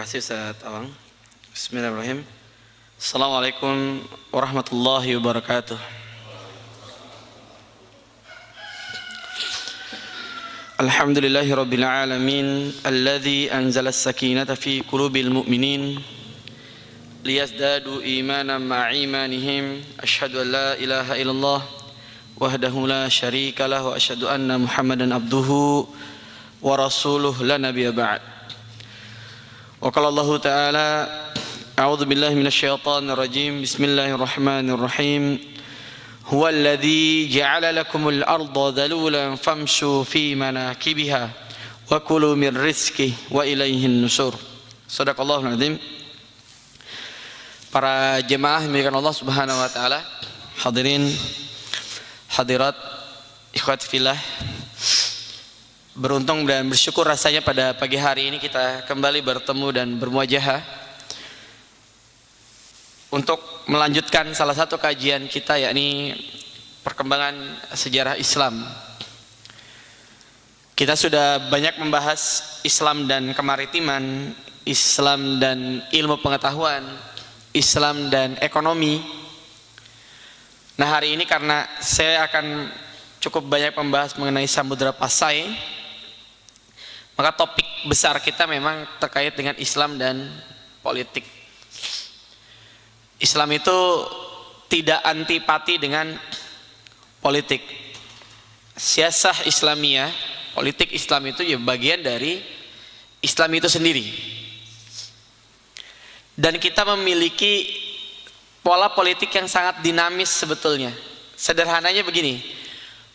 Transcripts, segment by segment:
kasih Ustaz Awang. Bismillahirrahmanirrahim. Assalamualaikum warahmatullahi wabarakatuh. Alhamdulillahi rabbil alamin alladzi anzala as-sakinata fi qulubil mu'minin liyazdadu imanan ma'a imanihim. Asyhadu an la ilaha illallah wahdahu la syarika lah wa asyhadu anna Muhammadan abduhu wa rasuluh la nabiyya ba'd. Wa qala Allah ta'ala a'udzu billahi minasyaitonir rajim. Bismillahirrahmanirrahim. Huwal ladzi ja'ala lakumul arda dhalulan famshu fi manakibiha wa kulu min rizqihi wa ilaihin nusur. Shadaqallahul azim. Para jemaah milik Allah Subhanahu wa taala, hadirin hadirat ikhwat fillah, beruntung dan bersyukur rasanya pada pagi hari ini kita kembali bertemu dan bermuajahah untuk melanjutkan salah satu kajian kita, yakni perkembangan sejarah Islam. Kita sudah banyak membahas Islam dan kemaritiman, Islam dan ilmu pengetahuan, Islam dan ekonomi. Nah, hari ini karena saya akan cukup banyak membahas mengenai Samudra Pasai, maka topik besar kita memang terkait dengan Islam dan politik. Islam itu tidak antipati dengan politik. Siasah Islamiyah, politik Islam itu ya bagian dari Islam itu sendiri. Dan kita memiliki pola politik yang sangat dinamis sebetulnya. Sederhananya begini,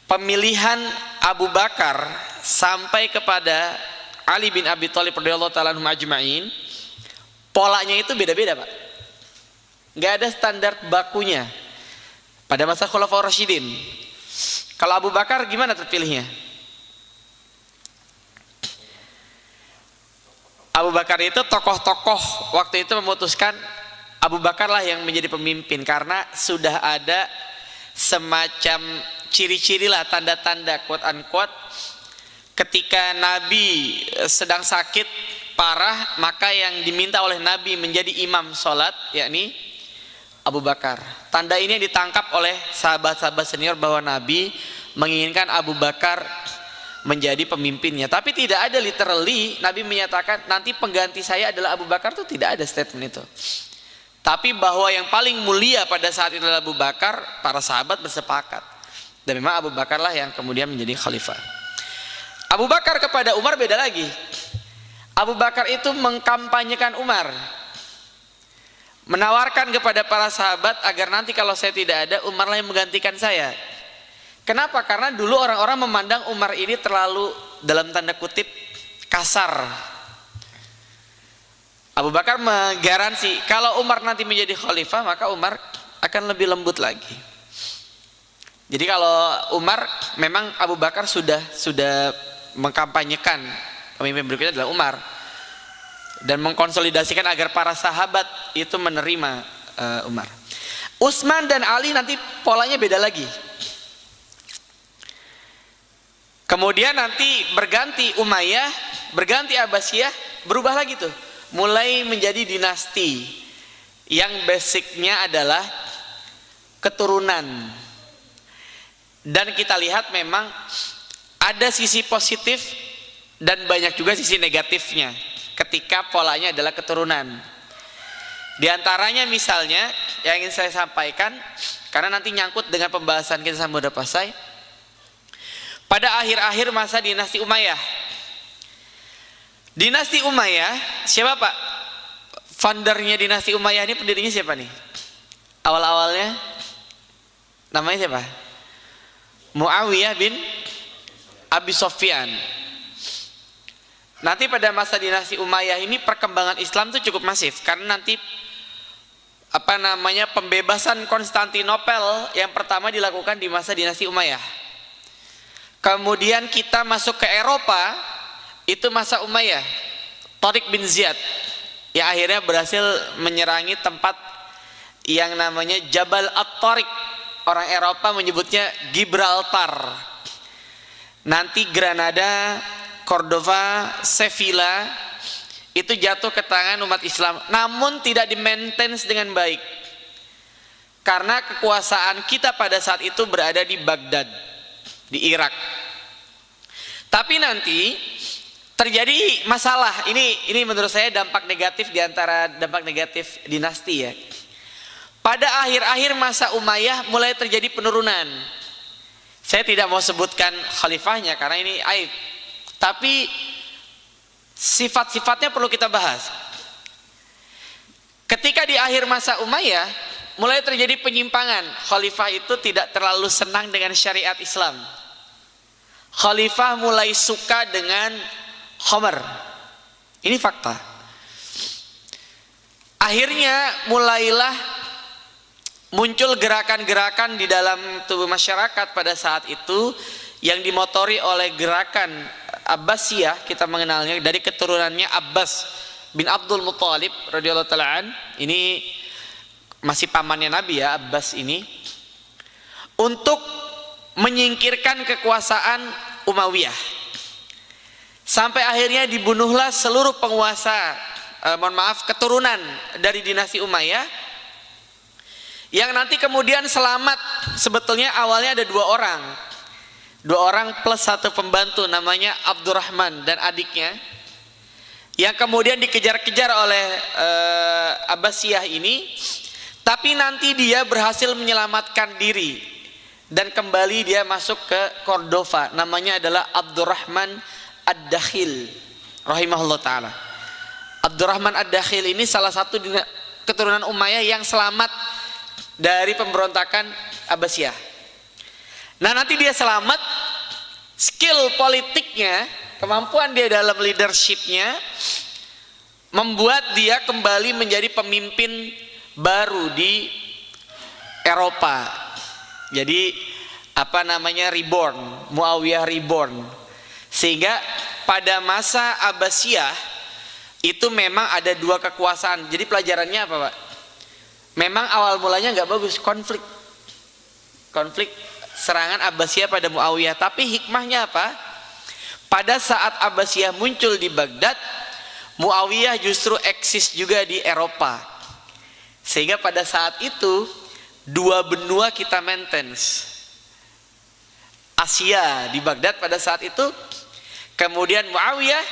pemilihan Abu Bakar sampai kepada Ali bin Abi Thalib radhiyallahu ta'ala anhum ajma'in, polanya itu beda-beda, Pak. Nggak ada standar bakunya pada masa Khulafaur Rasyidin. Kalau Abu Bakar gimana terpilihnya? Abu Bakar itu tokoh-tokoh waktu itu memutuskan Abu Bakar lah yang menjadi pemimpin, karena sudah ada semacam ciri-ciri lah, tanda-tanda quote unquote, ketika Nabi sedang sakit parah, maka yang diminta oleh Nabi menjadi imam sholat yakni Abu Bakar. Tanda ini ditangkap oleh sahabat-sahabat senior bahwa Nabi menginginkan Abu Bakar menjadi pemimpinnya. Tapi tidak ada literally Nabi menyatakan nanti pengganti saya adalah Abu Bakar, itu tidak ada statement itu. Tapi bahwa yang paling mulia pada saat itu adalah Abu Bakar, para sahabat bersepakat. Dan memang Abu Bakar lah yang kemudian menjadi khalifah. Abu Bakar kepada Umar beda lagi. Abu Bakar itu mengkampanyekan Umar, menawarkan kepada para sahabat agar nanti kalau saya tidak ada, Umar lah yang menggantikan saya. Kenapa? Karena dulu orang-orang memandang Umar ini terlalu, dalam tanda kutip, kasar. Abu Bakar menggaransi kalau Umar nanti menjadi khalifah, maka Umar akan lebih lembut lagi. Jadi kalau Umar, memang Abu Bakar sudah mengkampanyekan pemimpin berikutnya adalah Umar, dan mengkonsolidasikan agar para sahabat itu menerima Umar. Utsman dan Ali nanti polanya beda lagi. Kemudian nanti berganti Umayyah, berganti Abbasiyah, berubah lagi tuh. Mulai menjadi dinasti yang basicnya adalah keturunan. Dan kita lihat memang ada sisi positif dan banyak juga sisi negatifnya ketika polanya adalah keturunan. Di antaranya misalnya yang ingin saya sampaikan, karena nanti nyangkut dengan pembahasan kita Samudra Pasai, pada akhir-akhir masa dinasti Umayyah. Dinasti Umayyah, siapa Pak? Foundernya dinasti Umayyah ini, pendirinya siapa nih? Awal-awalnya namanya siapa? Muawiyah bin Abi Sufyan. Nanti pada masa dinasti Umayyah ini perkembangan Islam itu cukup masif, karena nanti pembebasan Konstantinopel yang pertama dilakukan di masa dinasti Umayyah. Kemudian kita masuk ke Eropa, itu masa Umayyah. Tariq bin Ziyad yang akhirnya berhasil menyerangi tempat yang namanya Jabal At-Tariq. Orang Eropa menyebutnya Gibraltar. Nanti Granada, Cordova, Sevilla itu jatuh ke tangan umat Islam, namun tidak di-maintain dengan baik. Karena kekuasaan kita pada saat itu berada di Baghdad, di Irak. Tapi nanti terjadi masalah. Ini menurut saya dampak negatif di antara dampak negatif dinasti ya. Pada akhir-akhir masa Umayyah mulai terjadi penurunan. Saya tidak mau sebutkan khalifahnya karena ini aib. Tapi sifat-sifatnya perlu kita bahas. Ketika di akhir masa Umayyah mulai terjadi penyimpangan. Khalifah itu tidak terlalu senang dengan syariat Islam. Khalifah mulai suka dengan khamar. Ini fakta. Akhirnya mulailah muncul gerakan-gerakan di dalam tubuh masyarakat pada saat itu yang dimotori oleh gerakan Abbasiyah. Kita mengenalnya dari keturunannya Abbas bin Abdul Muttalib radhiyallahu ta'ala an. Ini masih pamannya Nabi ya, Abbas ini, untuk menyingkirkan kekuasaan Umayyah. Sampai akhirnya dibunuhlah seluruh penguasa keturunan dari dinasti Umayyah, yang nanti kemudian selamat. Sebetulnya awalnya ada dua orang plus satu pembantu namanya Abdurrahman dan adiknya, yang kemudian dikejar-kejar oleh Abbasiyah ini. Tapi nanti dia berhasil menyelamatkan diri dan kembali dia masuk ke Cordova. Namanya adalah Abdurrahman Ad-Dakhil rahimahullah ta'ala. Abdurrahman Ad-Dakhil ini salah satu keturunan Umayyah yang selamat dari pemberontakan Abbasiyah. Nah nanti dia selamat, skill politiknya, kemampuan dia dalam leadershipnya membuat dia kembali menjadi pemimpin baru di Eropa. Jadi reborn, Muawiyah reborn. Sehingga pada masa Abbasiyah itu memang ada dua kekuasaan. Jadi pelajarannya apa Pak? Memang awal mulanya nggak bagus, konflik serangan Abbasiyah pada Muawiyah. Tapi hikmahnya apa? Pada saat Abbasiyah muncul di Baghdad, Muawiyah justru eksis juga di Eropa. Sehingga pada saat itu dua benua kita maintenance. Asia di Baghdad pada saat itu, kemudian Muawiyah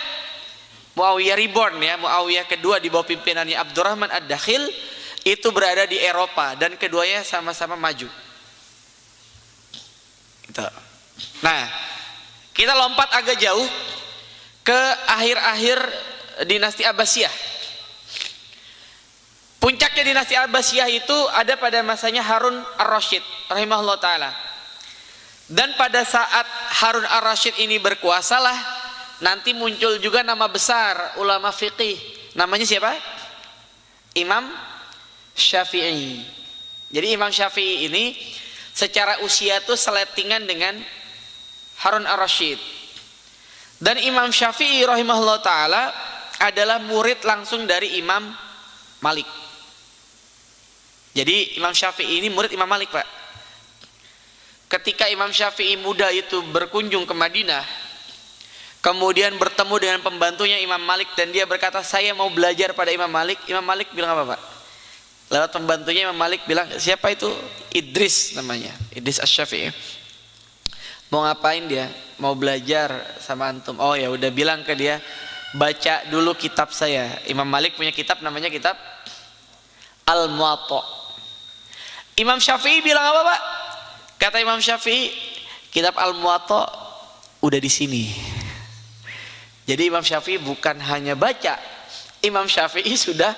reborn ya, Muawiyah kedua di bawah pimpinannya Abdurrahman Ad-Dakhil itu berada di Eropa, dan keduanya sama-sama maju. Gitu. Nah, kita lompat agak jauh ke akhir-akhir dinasti Abbasiyah. Puncaknya dinasti Abbasiyah itu ada pada masanya Harun Ar-Rasyid rahimahullah ta'ala. Dan pada saat Harun Ar-Rasyid ini berkuasalah nanti muncul juga nama besar ulama fiqih. Namanya siapa? Imam Syafi'i. Jadi Imam Syafi'i ini secara usia tuh seletingan dengan Harun Ar-Rasyid. Dan Imam Syafi'i rahimahullah ta'ala adalah murid langsung dari Imam Malik. Jadi Imam Syafi'i ini murid Imam Malik Pak. Ketika Imam Syafi'i muda itu berkunjung ke Madinah, kemudian bertemu dengan pembantunya Imam Malik, dan dia berkata saya mau belajar pada Imam Malik. Imam Malik bilang apa Pak? Lewat pembantunya Imam Malik bilang, siapa itu? Idris namanya, Idris Asy-Syafi'i. Mau ngapain dia? Mau belajar sama antum. Oh ya udah, bilang ke dia baca dulu kitab saya. Imam Malik punya kitab namanya kitab Al-Muwatta. Imam Syafi'i bilang apa Pak? Kata Imam Syafi'i, kitab Al-Muwatta udah di sini. Jadi Imam Syafi'i bukan hanya baca, Imam Syafi'i sudah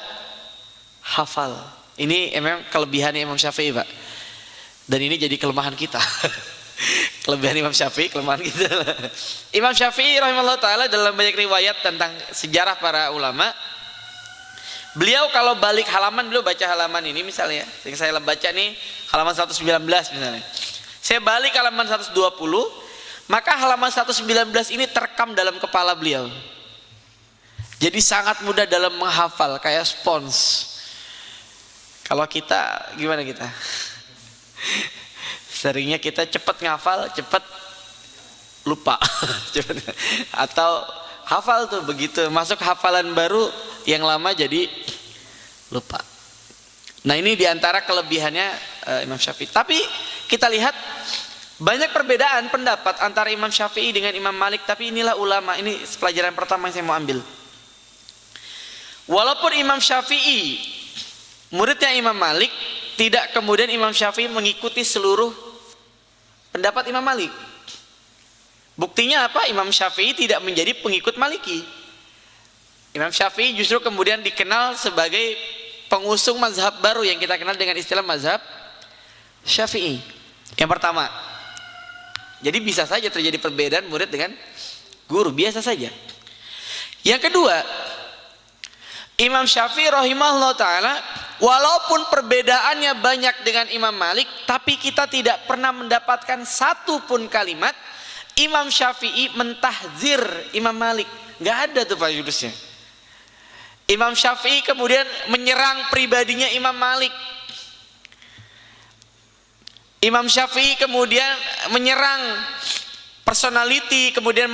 hafal. Ini memang kelebihannya Imam Syafi'i Pak. Dan ini jadi kelemahan kita. Kelebihan Imam Syafi'i, kelemahan kita. Imam Syafi'i rahimahullah ta'ala dalam banyak riwayat tentang sejarah para ulama, beliau kalau balik halaman, beliau baca halaman ini misalnya, yang saya baca nih halaman 119 misalnya, saya balik halaman 120, maka halaman 119 ini terekam dalam kepala beliau. Jadi sangat mudah dalam menghafal, kayak spons. Kalau kita gimana kita? Seringnya kita cepat ngafal, cepat lupa. Atau hafal tuh, begitu masuk hafalan baru yang lama jadi lupa. Nah ini diantara kelebihannya Imam Syafi'i. Tapi kita lihat banyak perbedaan pendapat antara Imam Syafi'i dengan Imam Malik. Tapi inilah ulama, ini pelajaran pertama yang saya mau ambil. Walaupun Imam Syafi'i muridnya Imam Malik, tidak kemudian Imam Syafi'i mengikuti seluruh pendapat Imam Malik. Buktinya apa? Imam Syafi'i tidak menjadi pengikut Maliki. Imam Syafi'i justru kemudian dikenal sebagai pengusung mazhab baru yang kita kenal dengan istilah mazhab Syafi'i. Yang pertama, jadi bisa saja terjadi perbedaan murid dengan guru, biasa saja. Yang kedua, Imam Syafi'i rahimahullah ta'ala, walaupun perbedaannya banyak dengan Imam Malik, tapi kita tidak pernah mendapatkan satu pun kalimat Imam Syafi'i mentahzir Imam Malik. Nggak ada tuh Pak judusnya. Imam Syafi'i kemudian menyerang pribadinya Imam Malik. Imam Syafi'i kemudian menyerang personality, kemudian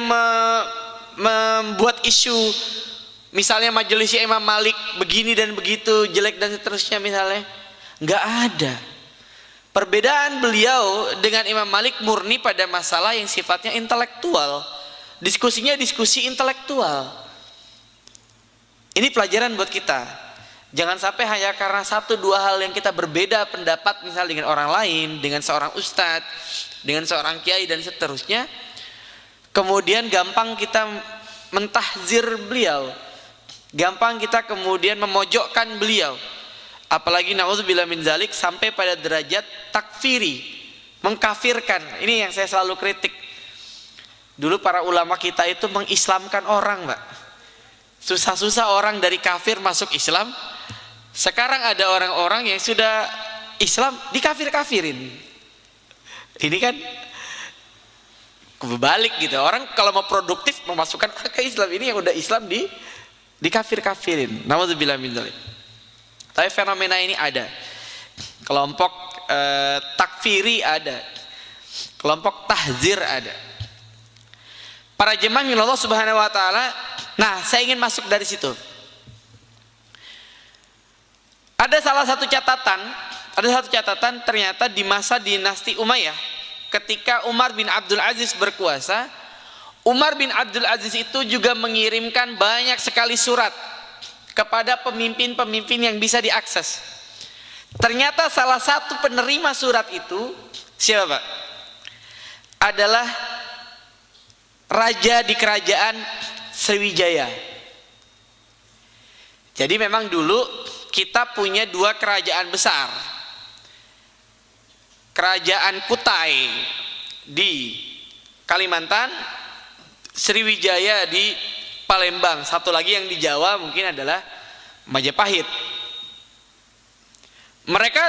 membuat isu, misalnya majelisnya Imam Malik begini dan begitu, jelek dan seterusnya misalnya. Nggak ada. Perbedaan beliau dengan Imam Malik murni pada masalah yang sifatnya intelektual. Diskusinya diskusi intelektual. Ini pelajaran buat kita. Jangan sampai hanya karena satu dua hal yang kita berbeda pendapat, misal dengan orang lain, dengan seorang ustadz, dengan seorang kiai dan seterusnya, kemudian gampang kita mentahzir beliau, gampang kita kemudian memojokkan beliau, apalagi na'udzubillah min zalik sampai pada derajat takfiri, mengkafirkan. Ini yang saya selalu kritik. Dulu para ulama kita itu mengislamkan orang, Mbak. Susah-susah orang dari kafir masuk Islam. Sekarang ada orang-orang yang sudah Islam dikafir-kafirin. Ini kan kebalik gitu. Orang kalau mau produktif memasukkan ke Islam, ini yang udah Islam dikafir-kafirin. Nauzubillah min dzalik. Tapi fenomena ini ada. Kelompok takfiri ada. Kelompok tahzir ada. Para jemaah Allah Subhanahu wa taala. Nah, saya ingin masuk dari situ. Ada satu catatan ternyata di masa dinasti Umayyah, ketika Umar bin Abdul Aziz berkuasa, Umar bin Abdul Aziz itu juga mengirimkan banyak sekali surat kepada pemimpin-pemimpin yang bisa diakses. Ternyata salah satu penerima surat itu siapa, Pak? Adalah raja di kerajaan Sriwijaya. Jadi memang dulu kita punya dua kerajaan besar. Kerajaan Kutai di Kalimantan, Sriwijaya di Palembang. Satu lagi yang di Jawa mungkin adalah Majapahit. Mereka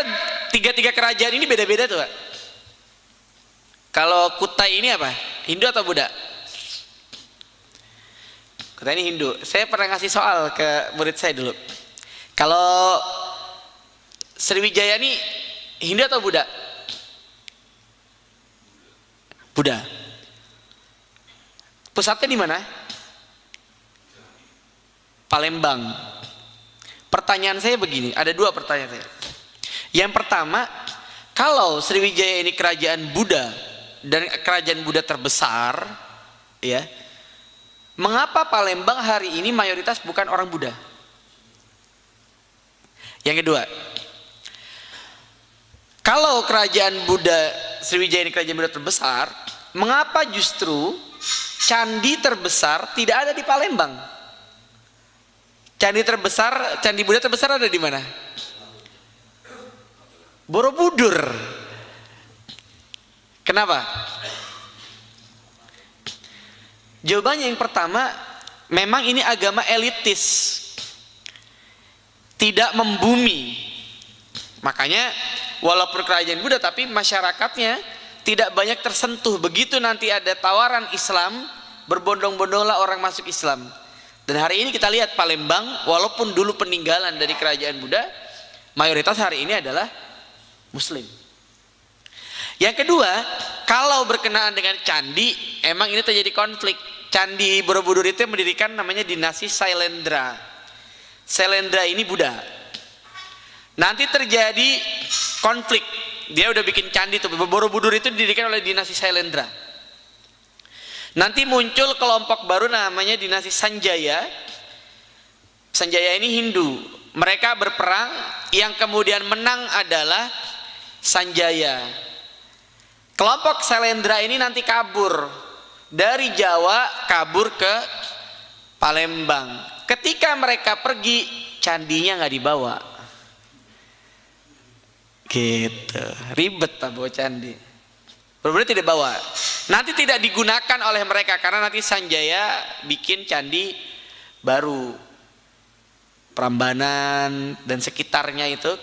tiga kerajaan ini beda-beda tuh, Pak. Kalau Kutai ini apa? Hindu atau Buddha? Kutai ini Hindu. Saya pernah ngasih soal ke murid saya dulu. Kalau Sriwijaya ini Hindu atau Buddha? Buddha. Pusatnya di mana? Palembang. Pertanyaan saya begini, ada dua pertanyaan saya. Yang pertama, kalau Sriwijaya ini kerajaan Buddha dan kerajaan Buddha terbesar, ya, mengapa Palembang hari ini mayoritas bukan orang Buddha? Yang kedua, kalau kerajaan Buddha, Sriwijaya ini kerajaan Buddha terbesar, mengapa justru candi terbesar tidak ada di Palembang? Candi terbesar, candi Buddha terbesar ada di mana? Borobudur. Kenapa? Jawabannya yang pertama, memang ini agama elitis, tidak membumi. Makanya walaupun kerajaan Buddha tapi masyarakatnya tidak banyak tersentuh. Begitu nanti ada tawaran Islam, berbondong-bondonglah orang masuk Islam. Dan hari ini kita lihat Palembang, walaupun dulu peninggalan dari kerajaan Buddha, mayoritas hari ini adalah Muslim. Yang kedua, kalau berkenaan dengan candi, emang ini terjadi konflik. Candi Borobudur itu yang mendirikan namanya dinasti Sailendra. Sailendra ini Buddha. Nanti terjadi konflik. Dia udah bikin candi tuh. Borobudur itu didirikan oleh dinasti Sailendra. Nanti muncul kelompok baru namanya dinasti Sanjaya. Sanjaya ini Hindu. Mereka berperang, yang kemudian menang adalah Sanjaya. Kelompok Sailendra ini nanti kabur dari Jawa, kabur ke Palembang. Ketika mereka pergi, candinya nggak dibawa. Gitu, ribet lah bawa candi. Benar-benar tidak bawa. Nanti tidak digunakan oleh mereka karena nanti Sanjaya bikin candi baru. Prambanan dan sekitarnya itu.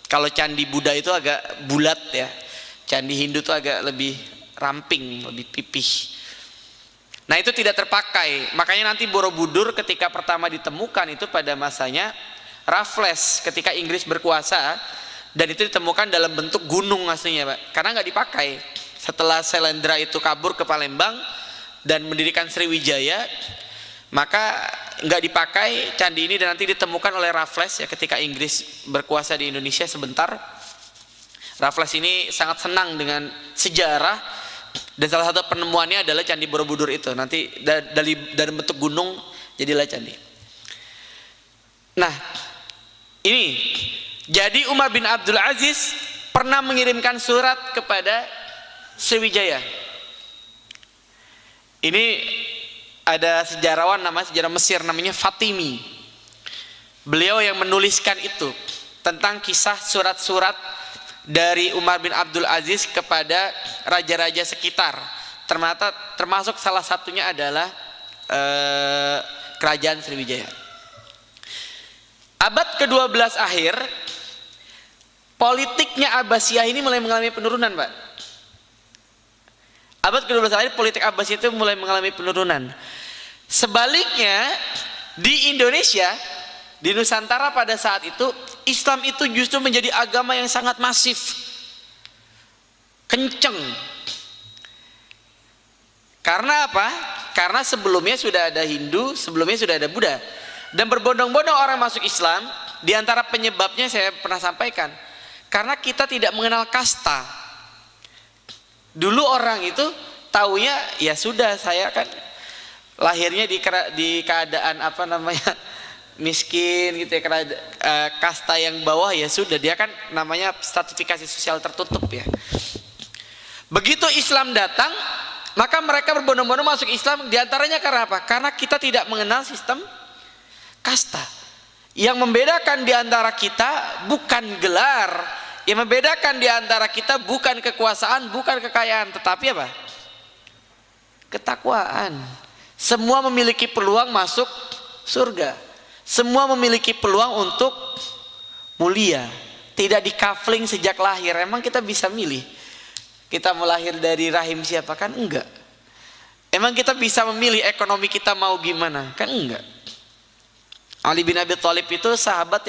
Kalau candi Buddha itu agak bulat ya. Candi Hindu itu agak lebih ramping, lebih pipih. Nah itu tidak terpakai. Makanya nanti Borobudur ketika pertama ditemukan itu pada masanya Raffles ketika Inggris berkuasa, dan itu ditemukan dalam bentuk gunung aslinya Pak. Karena nggak dipakai. Setelah Sailendra itu kabur ke Palembang dan mendirikan Sriwijaya, maka nggak dipakai candi ini, dan nanti ditemukan oleh Raffles ya ketika Inggris berkuasa di Indonesia sebentar. Raffles ini sangat senang dengan sejarah, dan salah satu penemuannya adalah Candi Borobudur itu. Nanti dari bentuk gunung jadilah candi. Nah ini jadi Umar bin Abdul Aziz pernah mengirimkan surat kepada Sriwijaya. Ini ada sejarawan sejarah Mesir namanya Fatimi. Beliau yang menuliskan itu tentang kisah surat-surat dari Umar bin Abdul Aziz kepada raja-raja sekitar. Termasuk salah satunya adalah kerajaan Sriwijaya. Abad ke-12 akhir, politiknya Abbasiyah ini mulai mengalami penurunan, Pak. Abad ke-12 akhir politik Abbasiyah itu mulai mengalami penurunan. Sebaliknya di Indonesia, di Nusantara pada saat itu, Islam itu justru menjadi agama yang sangat masif, kenceng. Karena apa? Karena sebelumnya sudah ada Hindu, sebelumnya sudah ada Buddha, dan berbondong-bondong orang masuk Islam. Di antara penyebabnya saya pernah sampaikan, karena kita tidak mengenal kasta. Dulu orang itu taunya ya sudah, saya kan lahirnya di keadaan miskin gitu ya, kasta yang bawah, ya sudah, dia kan namanya stratifikasi sosial tertutup ya. Begitu Islam datang, maka mereka berbondong-bondong masuk Islam. Diantaranya karena apa? Karena kita tidak mengenal sistem kasta. Yang membedakan di antara kita bukan gelar, yang membedakan di antara kita bukan kekuasaan, bukan kekayaan, tetapi apa? Ketakwaan. Semua memiliki peluang masuk surga. Semua memiliki peluang untuk mulia. Tidak di-coupling sejak lahir. Emang kita bisa milih kita mau lahir dari rahim siapa? Kan enggak. Emang kita bisa memilih ekonomi kita mau gimana? Kan enggak. Ali bin Abi Thalib itu sahabat yang